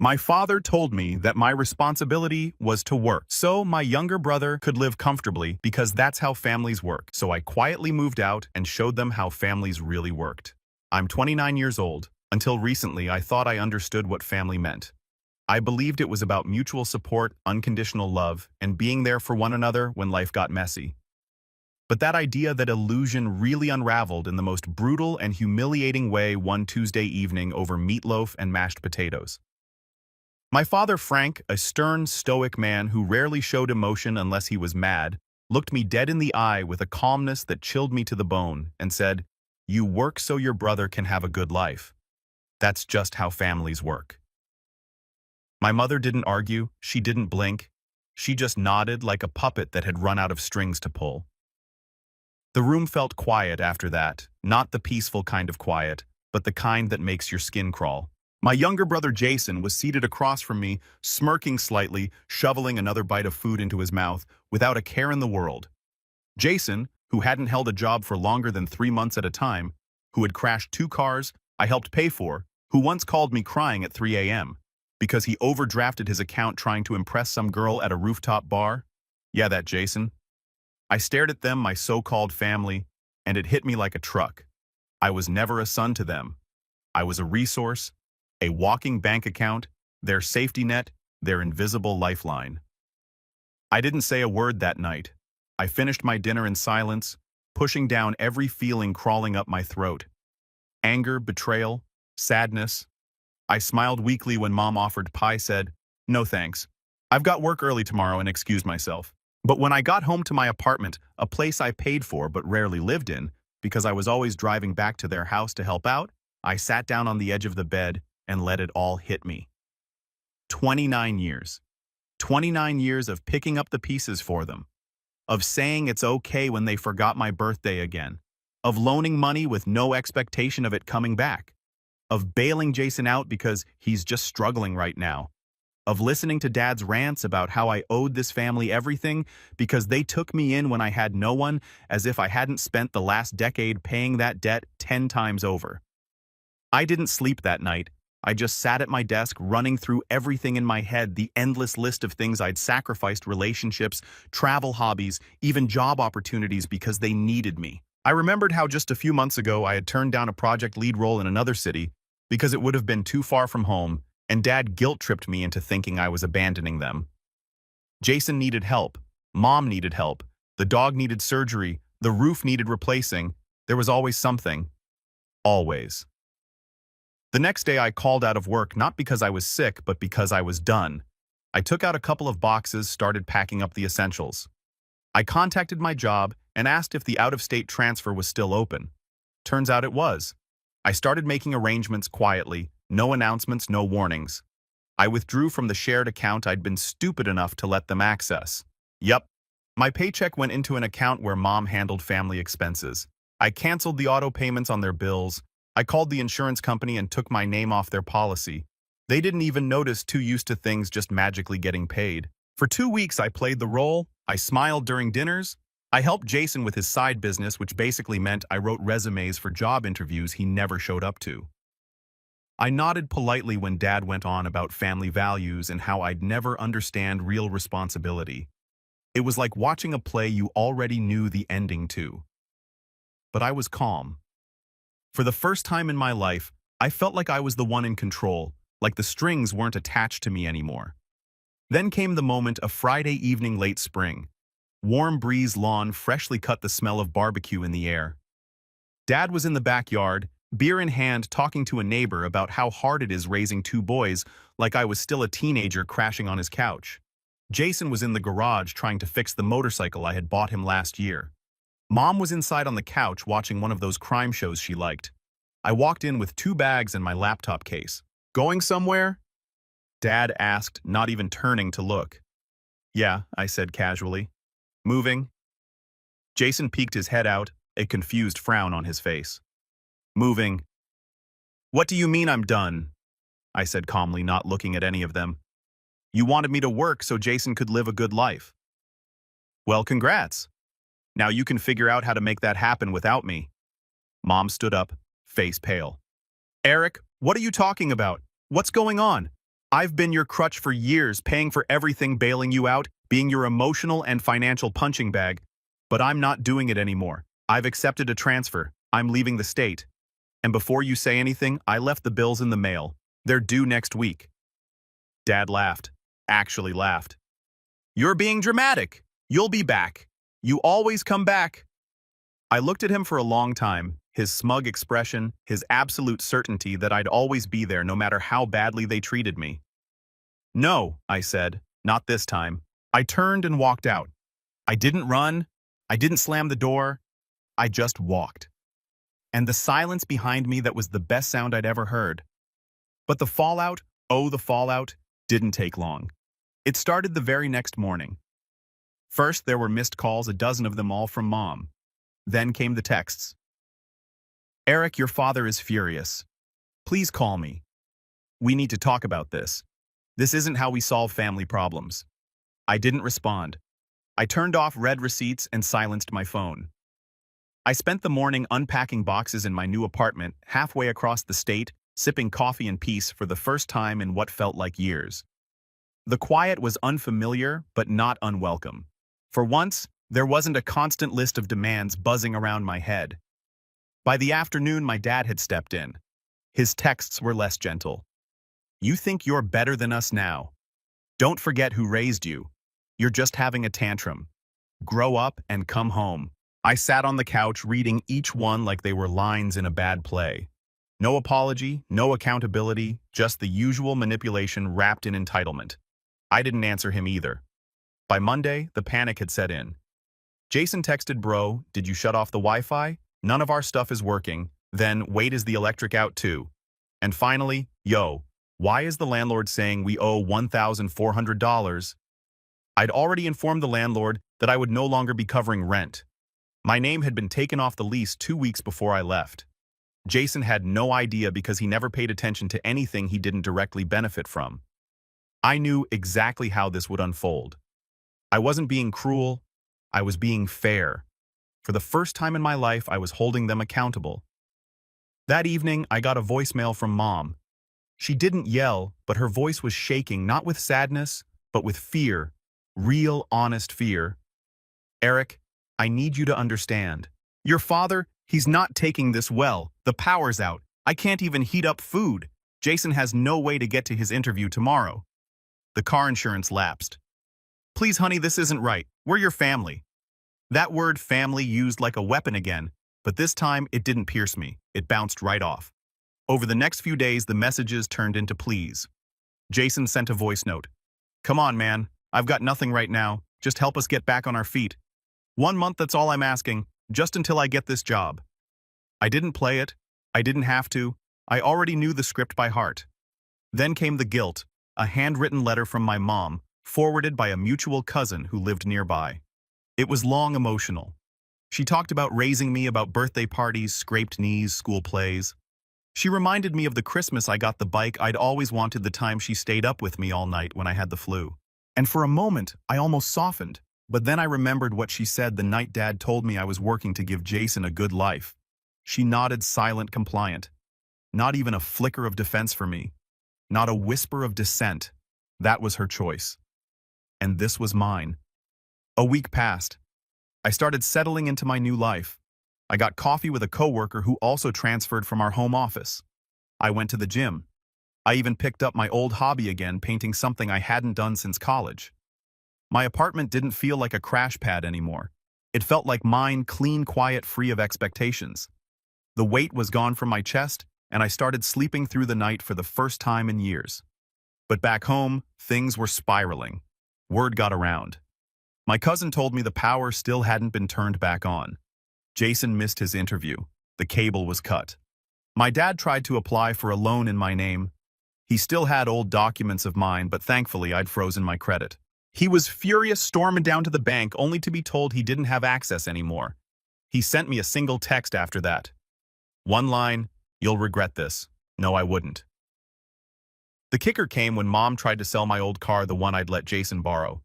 My father told me that my responsibility was to work, so my younger brother could live comfortably because that's how families work. So I quietly moved out and showed them how families really worked. I'm 29 years old. Until recently, I thought I understood what family meant. I believed it was about mutual support, unconditional love, and being there for one another when life got messy. But that illusion really unraveled in the most brutal and humiliating way one Tuesday evening over meatloaf and mashed potatoes. My father, Frank, a stern, stoic man who rarely showed emotion unless he was mad, looked me dead in the eye with a calmness that chilled me to the bone and said, "You work so your brother can have a good life. That's just how families work." My mother didn't argue, she didn't blink. She just nodded like a puppet that had run out of strings to pull. The room felt quiet after that, not the peaceful kind of quiet, but the kind that makes your skin crawl. My younger brother Jason was seated across from me, smirking slightly, shoveling another bite of food into his mouth, without a care in the world. Jason, who hadn't held a job for longer than 3 months at a time, who had crashed 2 cars I helped pay for, who once called me crying at 3 a.m. because he overdrafted his account trying to impress some girl at a rooftop bar. Yeah, that Jason. I stared at them, my so-called family, and it hit me like a truck. I was never a son to them. I was a resource, a walking bank account, their safety net, their invisible lifeline. I didn't say a word that night. I finished my dinner in silence, pushing down every feeling crawling up my throat. Anger, betrayal, sadness. I smiled weakly when Mom offered pie, said, "No thanks. I've got work early tomorrow," and excused myself. But when I got home to my apartment, a place I paid for but rarely lived in, because I was always driving back to their house to help out, I sat down on the edge of the bed and let it all hit me. 29 years. 29 years of picking up the pieces for them. Of saying it's okay when they forgot my birthday again. Of loaning money with no expectation of it coming back. Of bailing Jason out because he's just struggling right now. Of listening to Dad's rants about how I owed this family everything because they took me in when I had no one, as if I hadn't spent the last decade paying that debt 10 times over. I didn't sleep that night. I just sat at my desk running through everything in my head, the endless list of things I'd sacrificed: relationships, travel hobbies, even job opportunities because they needed me. I remembered how just a few months ago I had turned down a project lead role in another city because it would have been too far from home, and Dad guilt-tripped me into thinking I was abandoning them. Jason needed help. Mom needed help. The dog needed surgery. The roof needed replacing. There was always something. Always. The next day I called out of work not because I was sick, but because I was done. I took out a couple of boxes, started packing up the essentials. I contacted my job and asked if the out-of-state transfer was still open. Turns out it was. I started making arrangements quietly, no announcements, no warnings. I withdrew from the shared account I'd been stupid enough to let them access. Yup. My paycheck went into an account where Mom handled family expenses. I canceled the auto payments on their bills. I called the insurance company and took my name off their policy. They didn't even notice, too used to things just magically getting paid. For 2 weeks I played the role. I smiled during dinners. I helped Jason with his side business, which basically meant I wrote resumes for job interviews he never showed up to. I nodded politely when Dad went on about family values and how I'd never understand real responsibility. It was like watching a play you already knew the ending to. But I was calm. For the first time in my life, I felt like I was the one in control, like the strings weren't attached to me anymore. Then came the moment, a Friday evening late spring. Warm breeze, lawn, freshly cut, the smell of barbecue in the air. Dad was in the backyard, beer in hand, talking to a neighbor about how hard it is raising 2 boys, like I was still a teenager crashing on his couch. Jason was in the garage trying to fix the motorcycle I had bought him last year. Mom was inside on the couch watching one of those crime shows she liked. I walked in with 2 bags and my laptop case. "Going somewhere?" Dad asked, not even turning to look. "Yeah," I said casually. "Moving?" Jason peeked his head out, a confused frown on his face. "Moving." "What do you mean I'm done?" I said calmly, not looking at any of them. "You wanted me to work so Jason could live a good life." "Well, congrats. Now you can figure out how to make that happen without me." Mom stood up, face pale. "Eric, what are you talking about? What's going on?" I've been your crutch for years, paying for everything, bailing you out, being your emotional and financial punching bag. But I'm not doing it anymore. I've accepted a transfer. I'm leaving the state. And before you say anything, I left the bills in the mail. They're due next week. Dad laughed. Actually laughed. You're being dramatic. You'll be back. You always come back. I looked at him for a long time, his smug expression, his absolute certainty that I'd always be there no matter how badly they treated me. No, I said, not this time. I turned and walked out. I didn't run. I didn't slam the door. I just walked. And the silence behind me, that was the best sound I'd ever heard. But the fallout, oh, the fallout, didn't take long. It started the very next morning. First, there were missed calls, a dozen of them, all from Mom. Then came the texts. Eric, your father is furious. Please call me. We need to talk about this. This isn't how we solve family problems. I didn't respond. I turned off read receipts and silenced my phone. I spent the morning unpacking boxes in my new apartment halfway across the state, sipping coffee in peace for the first time in what felt like years. The quiet was unfamiliar, but not unwelcome. For once, there wasn't a constant list of demands buzzing around my head. By the afternoon, my dad had stepped in. His texts were less gentle. You think you're better than us now. Don't forget who raised you. You're just having a tantrum. Grow up and come home. I sat on the couch reading each one like they were lines in a bad play. No apology, no accountability, just the usual manipulation wrapped in entitlement. I didn't answer him either. By Monday, the panic had set in. Jason texted, bro, did you shut off the Wi-Fi? None of our stuff is working. Then, wait, is the electric out too? And finally, yo, why is the landlord saying we owe $1,400? I'd already informed the landlord that I would no longer be covering rent. My name had been taken off the lease 2 weeks before I left. Jason had no idea because he never paid attention to anything he didn't directly benefit from. I knew exactly how this would unfold. I wasn't being cruel. I was being fair. For the first time in my life, I was holding them accountable. That evening, I got a voicemail from Mom. She didn't yell, but her voice was shaking, not with sadness, but with fear. Real, honest fear. Eric, I need you to understand. Your father, he's not taking this well. The power's out. I can't even heat up food. Jason has no way to get to his interview tomorrow. The car insurance lapsed. Please, honey, this isn't right. We're your family. That word family used like a weapon again, but this time it didn't pierce me. It bounced right off. Over the next few days, the messages turned into pleas. Jason sent a voice note. Come on, man. I've got nothing right now. Just help us get back on our feet. 1 month, that's all I'm asking, just until I get this job. I didn't play it. I didn't have to. I already knew the script by heart. Then came the guilt, a handwritten letter from my mom, forwarded by a mutual cousin who lived nearby. It was long, emotional. She talked about raising me, about birthday parties, scraped knees, school plays. She reminded me of the Christmas I got the bike I'd always wanted, the time she stayed up with me all night when I had the flu. And for a moment, I almost softened. But then I remembered what she said the night Dad told me I was working to give Jason a good life. She nodded, silent, compliant. Not even a flicker of defense for me. Not a whisper of dissent. That was her choice. And this was mine. A week passed. I started settling into my new life. I got coffee with a coworker who also transferred from our home office. I went to the gym. I even picked up my old hobby again, painting, something I hadn't done since college. My apartment didn't feel like a crash pad anymore. It felt like mine, clean, quiet, free of expectations. The weight was gone from my chest, and I started sleeping through the night for the first time in years. But back home, things were spiraling. Word got around. My cousin told me the power still hadn't been turned back on. Jason missed his interview. The cable was cut. My dad tried to apply for a loan in my name. He still had old documents of mine, but thankfully I'd frozen my credit. He was furious, storming down to the bank only to be told he didn't have access anymore. He sent me a single text after that. One line, "You'll regret this." No, I wouldn't. The kicker came when Mom tried to sell my old car, the one I'd let Jason borrow.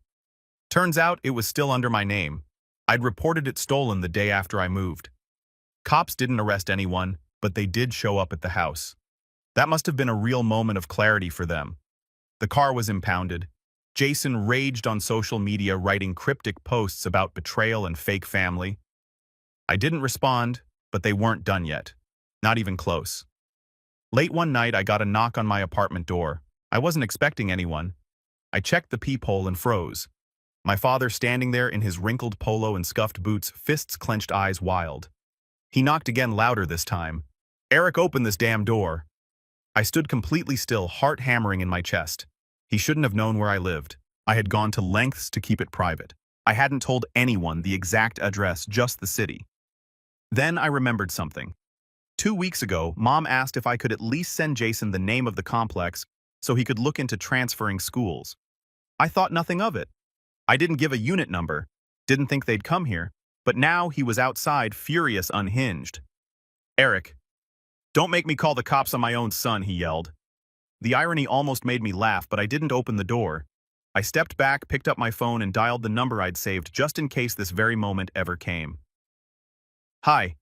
Turns out it was still under my name. I'd reported it stolen the day after I moved. Cops didn't arrest anyone, but they did show up at the house. That must have been a real moment of clarity for them. The car was impounded. Jason raged on social media, writing cryptic posts about betrayal and fake family. I didn't respond, but they weren't done yet. Not even close. Late one night, I got a knock on my apartment door. I wasn't expecting anyone. I checked the peephole and froze. My father standing there in his wrinkled polo and scuffed boots, fists clenched, eyes wild. He knocked again, louder this time. "Eric, open this damn door." I stood completely still, heart hammering in my chest. He shouldn't have known where I lived. I had gone to lengths to keep it private. I hadn't told anyone the exact address, just the city. Then I remembered something. 2 weeks ago, Mom asked if I could at least send Jason the name of the complex so he could look into transferring schools. I thought nothing of it. I didn't give a unit number, didn't think they'd come here, but now he was outside, furious, unhinged. "Eric, don't make me call the cops on my own son," he yelled. The irony almost made me laugh, but I didn't open the door. I stepped back, picked up my phone, and dialed the number I'd saved just in case this very moment ever came. "Hi.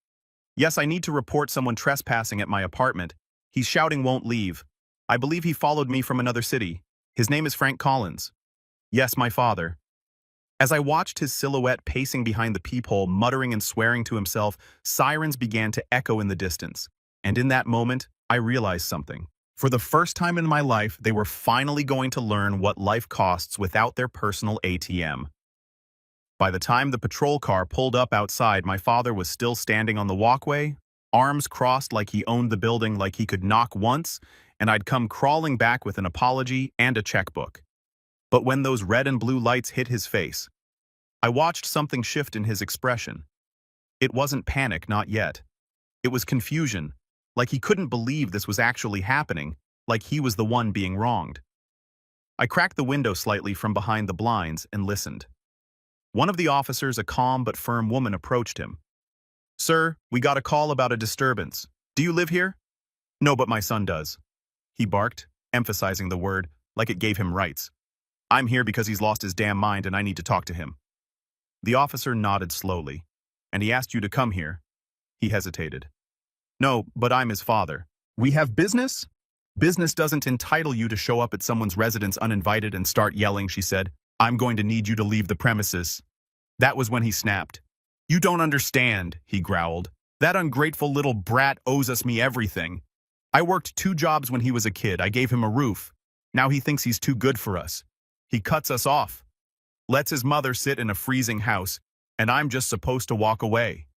Yes, I need to report someone trespassing at my apartment. He's shouting, won't leave. I believe he followed me from another city. His name is Frank Collins." Yes, my father. As I watched his silhouette pacing behind the peephole, muttering and swearing to himself, sirens began to echo in the distance. And in that moment, I realized something. For the first time in my life, they were finally going to learn what life costs without their personal ATM. By the time the patrol car pulled up outside, my father was still standing on the walkway, arms crossed like he owned the building, like he could knock once, and I'd come crawling back with an apology and a checkbook. But when those red and blue lights hit his face, I watched something shift in his expression. It wasn't panic, not yet. It was confusion, like he couldn't believe this was actually happening, like he was the one being wronged. I cracked the window slightly from behind the blinds and listened. One of the officers, a calm but firm woman, approached him. "Sir, we got a call about a disturbance. Do you live here?" "No, but my son does," he barked, emphasizing the word like it gave him rights. "I'm here because he's lost his damn mind and I need to talk to him." The officer nodded slowly. "And he asked you to come here?" He hesitated. "No, but I'm his father." "We have business?" "Business doesn't entitle you to show up at someone's residence uninvited and start yelling," she said. "I'm going to need you to leave the premises." That was when he snapped. "You don't understand," he growled. "That ungrateful little brat owes me everything. I worked 2 jobs when he was a kid. I gave him a roof. Now he thinks he's too good for us. He cuts us off. Lets his mother sit in a freezing house, and I'm just supposed to walk away."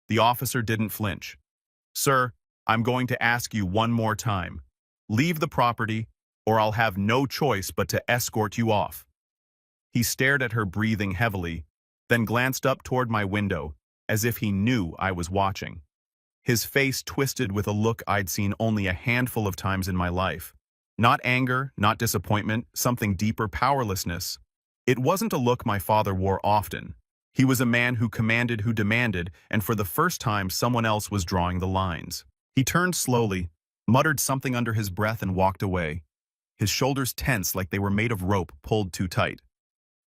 The officer didn't flinch. "Sir, I'm going to ask you one more time. Leave the property, or I'll have no choice but to escort you off." He stared at her, breathing heavily, then glanced up toward my window, as if he knew I was watching. His face twisted with a look I'd seen only a handful of times in my life. Not anger, not disappointment, something deeper, powerlessness. It wasn't a look my father wore often. He was a man who commanded, who demanded, and for the first time someone else was drawing the lines. He turned slowly, muttered something under his breath, and walked away. His shoulders tense like they were made of rope pulled too tight.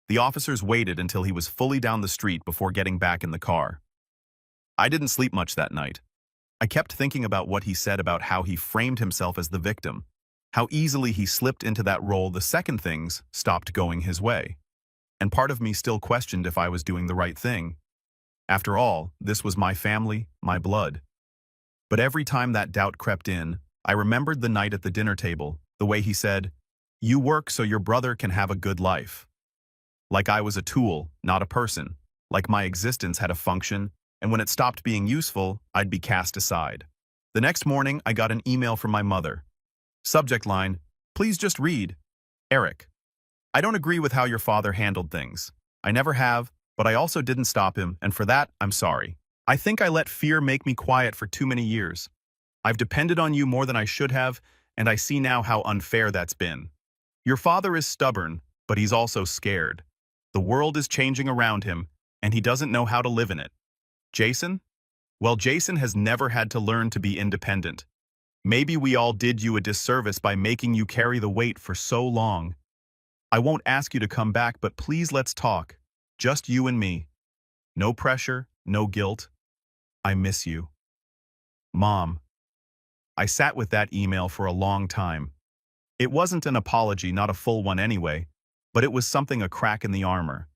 The officers waited until he was fully down the street before getting back in the car. I didn't sleep much that night. I kept thinking about what he said, about how he framed himself as the victim, how easily he slipped into that role the second things stopped going his way. And part of me still questioned if I was doing the right thing. After all, this was my family, my blood. But every time that doubt crept in, I remembered the night at the dinner table, the way he said, "You work so your brother can have a good life." Like I was a tool, not a person. Like my existence had a function, and when it stopped being useful, I'd be cast aside. The next morning, I got an email from my mother. Subject line, "Please just read. Eric. I don't agree with how your father handled things. I never have, but I also didn't stop him, and for that, I'm sorry. I think I let fear make me quiet for too many years. I've depended on you more than I should have, and I see now how unfair that's been. Your father is stubborn, but he's also scared. The world is changing around him, and he doesn't know how to live in it. Jason? Well, Jason has never had to learn to be independent. Maybe we all did you a disservice by making you carry the weight for so long. I won't ask you to come back, but please let's talk. Just you and me. No pressure, no guilt. I miss you. Mom." I sat with that email for a long time. It wasn't an apology, not a full one anyway, but it was something a crack in the armor.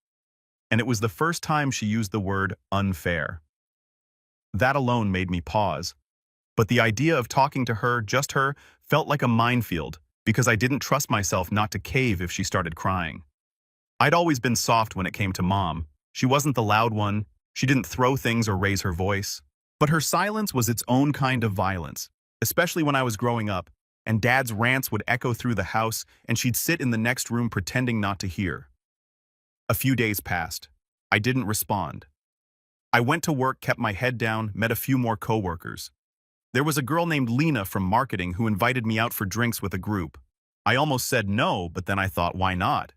And it was the first time she used the word unfair. That alone made me pause. But the idea of talking to her, just her, felt like a minefield because I didn't trust myself not to cave if she started crying. I'd always been soft when it came to Mom. She wasn't the loud one. She didn't throw things or raise her voice. But her silence was its own kind of violence, especially when I was growing up, and Dad's rants would echo through the house, and she'd sit in the next room pretending not to hear. A few days passed. I didn't respond. I went to work, kept my head down, met a few more coworkers. There was a girl named Lena from marketing who invited me out for drinks with a group. I almost said no, but then I thought, why not?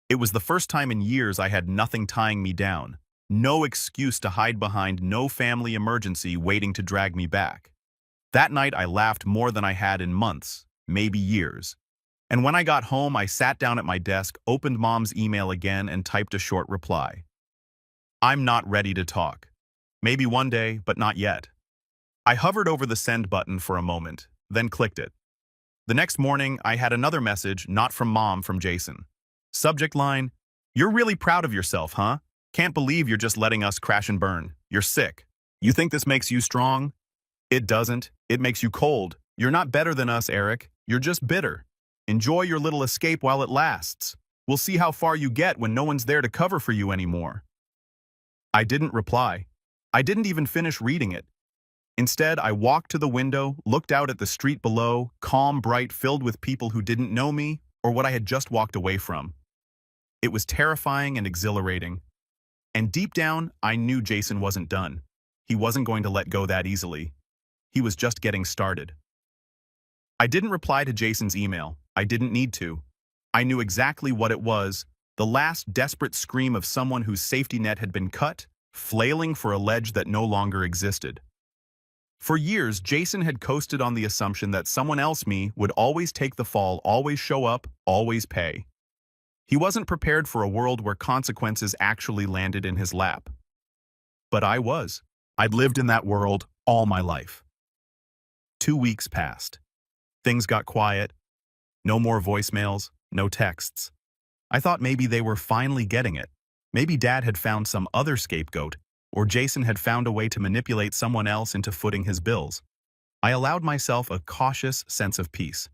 It was the first time in years I had nothing tying me down. No excuse to hide behind, no family emergency waiting to drag me back. That night I laughed more than I had in months, maybe years. And when I got home, I sat down at my desk, opened Mom's email again, and typed a short reply. I'm not ready to talk. Maybe one day, but not yet. I hovered over the send button for a moment, then clicked it. The next morning, I had another message, not from Mom, from Jason. Subject line, "You're really proud of yourself, huh? Can't believe you're just letting us crash and burn. You're sick. You think this makes you strong? It doesn't. It makes you cold. You're not better than us, Eric. You're just bitter. Enjoy your little escape while it lasts. We'll see how far you get when no one's there to cover for you anymore." I didn't reply. I didn't even finish reading it. Instead, I walked to the window, looked out at the street below, calm, bright, filled with people who didn't know me or what I had just walked away from. It was terrifying and exhilarating. And deep down, I knew Jason wasn't done. He wasn't going to let go that easily. He was just getting started. I didn't reply to Jason's email. I didn't need to. I knew exactly what it was, the last desperate scream of someone whose safety net had been cut, flailing for a ledge that no longer existed. For years, Jason had coasted on the assumption that someone else, me, would always take the fall, always show up, always pay. He wasn't prepared for a world where consequences actually landed in his lap. But I was. I'd lived in that world all my life. 2 weeks passed. Things got quiet. No more voicemails, no texts. I thought maybe they were finally getting it. Maybe Dad had found some other scapegoat, or Jason had found a way to manipulate someone else into footing his bills. I allowed myself a cautious sense of peace.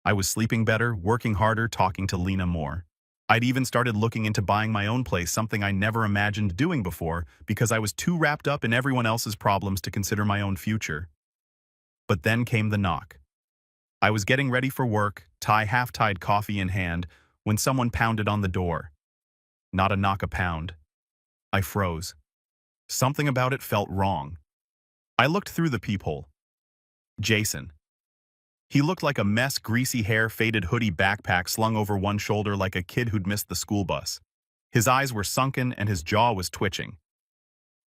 I was sleeping better, working harder, talking to Lena more. I'd even started looking into buying my own place, something I never imagined doing before because I was too wrapped up in everyone else's problems to consider my own future. But then came the knock. I was getting ready for work, half-tied coffee in hand, when someone pounded on the door. Not a knock, a pound. I froze. Something about it felt wrong. I looked through the peephole. Jason. He looked like a mess, greasy hair, faded hoodie, backpack slung over one shoulder like a kid who'd missed the school bus. His eyes were sunken and his jaw was twitching.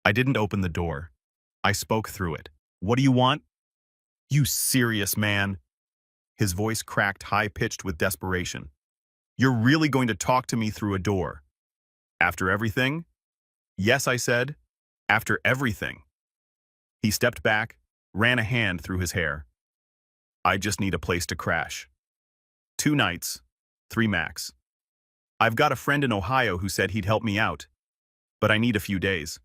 I didn't open the door. I spoke through it. "What do you want?" "You serious, man?" His voice cracked, high-pitched with desperation. "You're really going to talk to me through a door? After everything?" "Yes," I said. "After everything." He stepped back, ran a hand through his hair. "I just need a place to crash. 2 nights, 3 max. I've got a friend in Ohio who said he'd help me out, but I need a few days.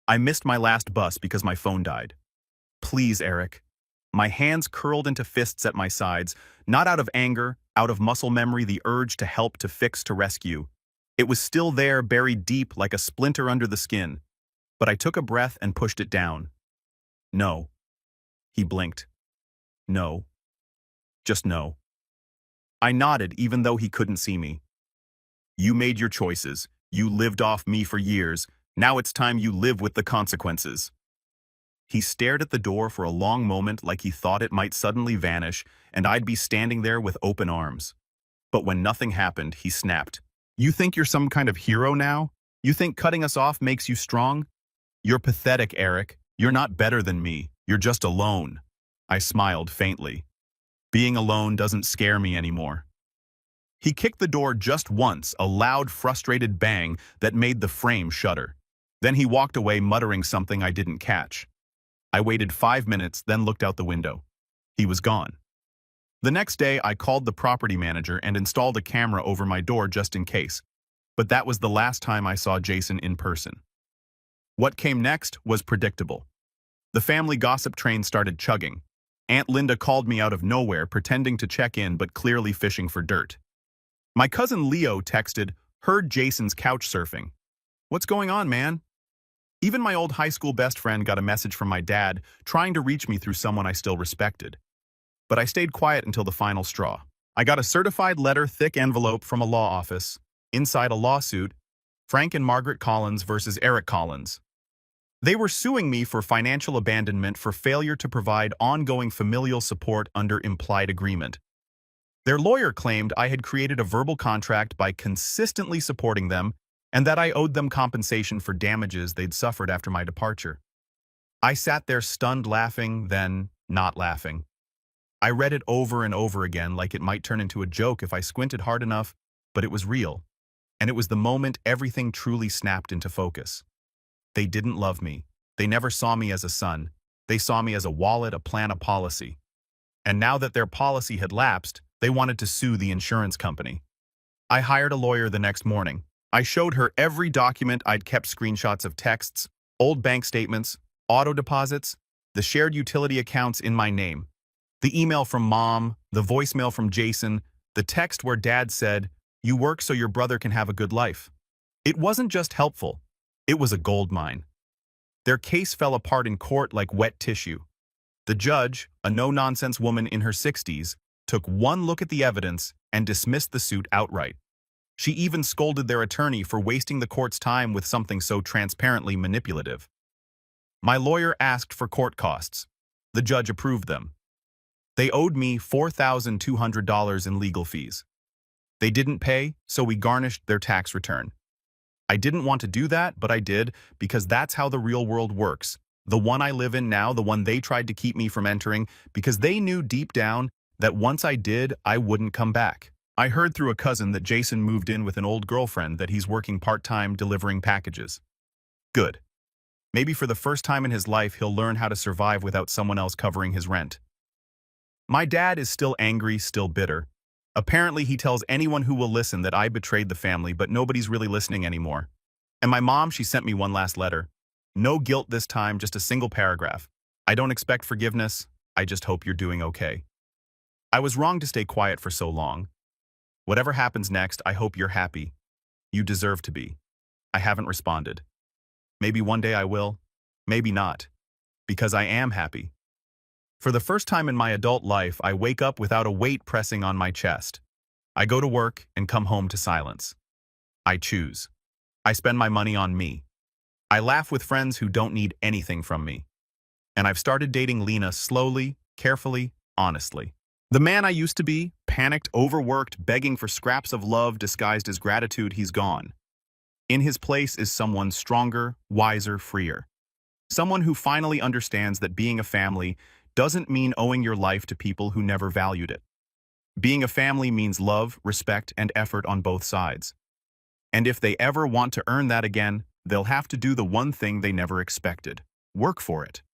I missed my last bus because my phone died. Please, Eric." My hands curled into fists at my sides, not out of anger, out of muscle memory, the urge to help, to fix, to rescue. It was still there, buried deep like a splinter under the skin. But I took a breath and pushed it down. "No." He blinked. "No. Just no." I nodded even though he couldn't see me. "You made your choices. You lived off me for years. Now it's time you live with the consequences." He stared at the door for a long moment like he thought it might suddenly vanish and I'd be standing there with open arms. But when nothing happened, he snapped. "You think you're some kind of hero now? You think cutting us off makes you strong? You're pathetic, Eric. You're not better than me. You're just alone." I smiled faintly. Being alone doesn't scare me anymore. He kicked the door just once, a loud, frustrated bang that made the frame shudder. Then he walked away, muttering something I didn't catch. I waited 5 minutes, then looked out the window. He was gone. The next day, I called the property manager and installed a camera over my door just in case. But that was the last time I saw Jason in person. What came next was predictable. The family gossip train started chugging. Aunt Linda called me out of nowhere, pretending to check in but clearly fishing for dirt. My cousin Leo texted, "Heard Jason's couch surfing. What's going on, man?" Even my old high school best friend got a message from my dad, trying to reach me through someone I still respected. But I stayed quiet until the final straw. I got a certified letter, thick envelope from a law office. Inside a lawsuit, Frank and Margaret Collins versus Eric Collins. They were suing me for financial abandonment for failure to provide ongoing familial support under implied agreement. Their lawyer claimed I had created a verbal contract by consistently supporting them and that I owed them compensation for damages they'd suffered after my departure. I sat there stunned, laughing, then not laughing. I read it over and over again like it might turn into a joke if I squinted hard enough, but it was real. And it was the moment everything truly snapped into focus. They didn't love me. They never saw me as a son. They saw me as a wallet, a plan, a policy. And now that their policy had lapsed, they wanted to sue the insurance company. I hired a lawyer the next morning. I showed her every document I'd kept, screenshots of texts, old bank statements, auto deposits, the shared utility accounts in my name, the email from Mom, the voicemail from Jason, the text where Dad said, "You work so your brother can have a good life." It wasn't just helpful. It was a goldmine. Their case fell apart in court like wet tissue. The judge, a no-nonsense woman in her 60s, took one look at the evidence and dismissed the suit outright. She even scolded their attorney for wasting the court's time with something so transparently manipulative. My lawyer asked for court costs. The judge approved them. They owed me $4,200 in legal fees. They didn't pay, so we garnished their tax return. I didn't want to do that, but I did, because that's how the real world works. The one I live in now, the one they tried to keep me from entering, because they knew deep down that once I did, I wouldn't come back. I heard through a cousin that Jason moved in with an old girlfriend, that he's working part-time delivering packages. Good. Maybe for the first time in his life, he'll learn how to survive without someone else covering his rent. My dad is still angry, still bitter. Apparently, he tells anyone who will listen that I betrayed the family, but nobody's really listening anymore. And my mom, she sent me one last letter. No guilt this time, just a single paragraph. "I don't expect forgiveness. I just hope you're doing okay. I was wrong to stay quiet for so long. Whatever happens next, I hope you're happy. You deserve to be." I haven't responded. Maybe one day I will. Maybe not. Because I am happy. For the first time in my adult life, I wake up without a weight pressing on my chest. I go to work and come home to silence. I choose. I spend my money on me. I laugh with friends who don't need anything from me. And I've started dating Lena slowly, carefully, honestly. The man I used to be, panicked, overworked, begging for scraps of love disguised as gratitude, he's gone. In his place is someone stronger, wiser, freer. Someone who finally understands that being a family doesn't mean owing your life to people who never valued it. Being a family means love, respect, and effort on both sides. And if they ever want to earn that again, they'll have to do the one thing they never expected: work for it.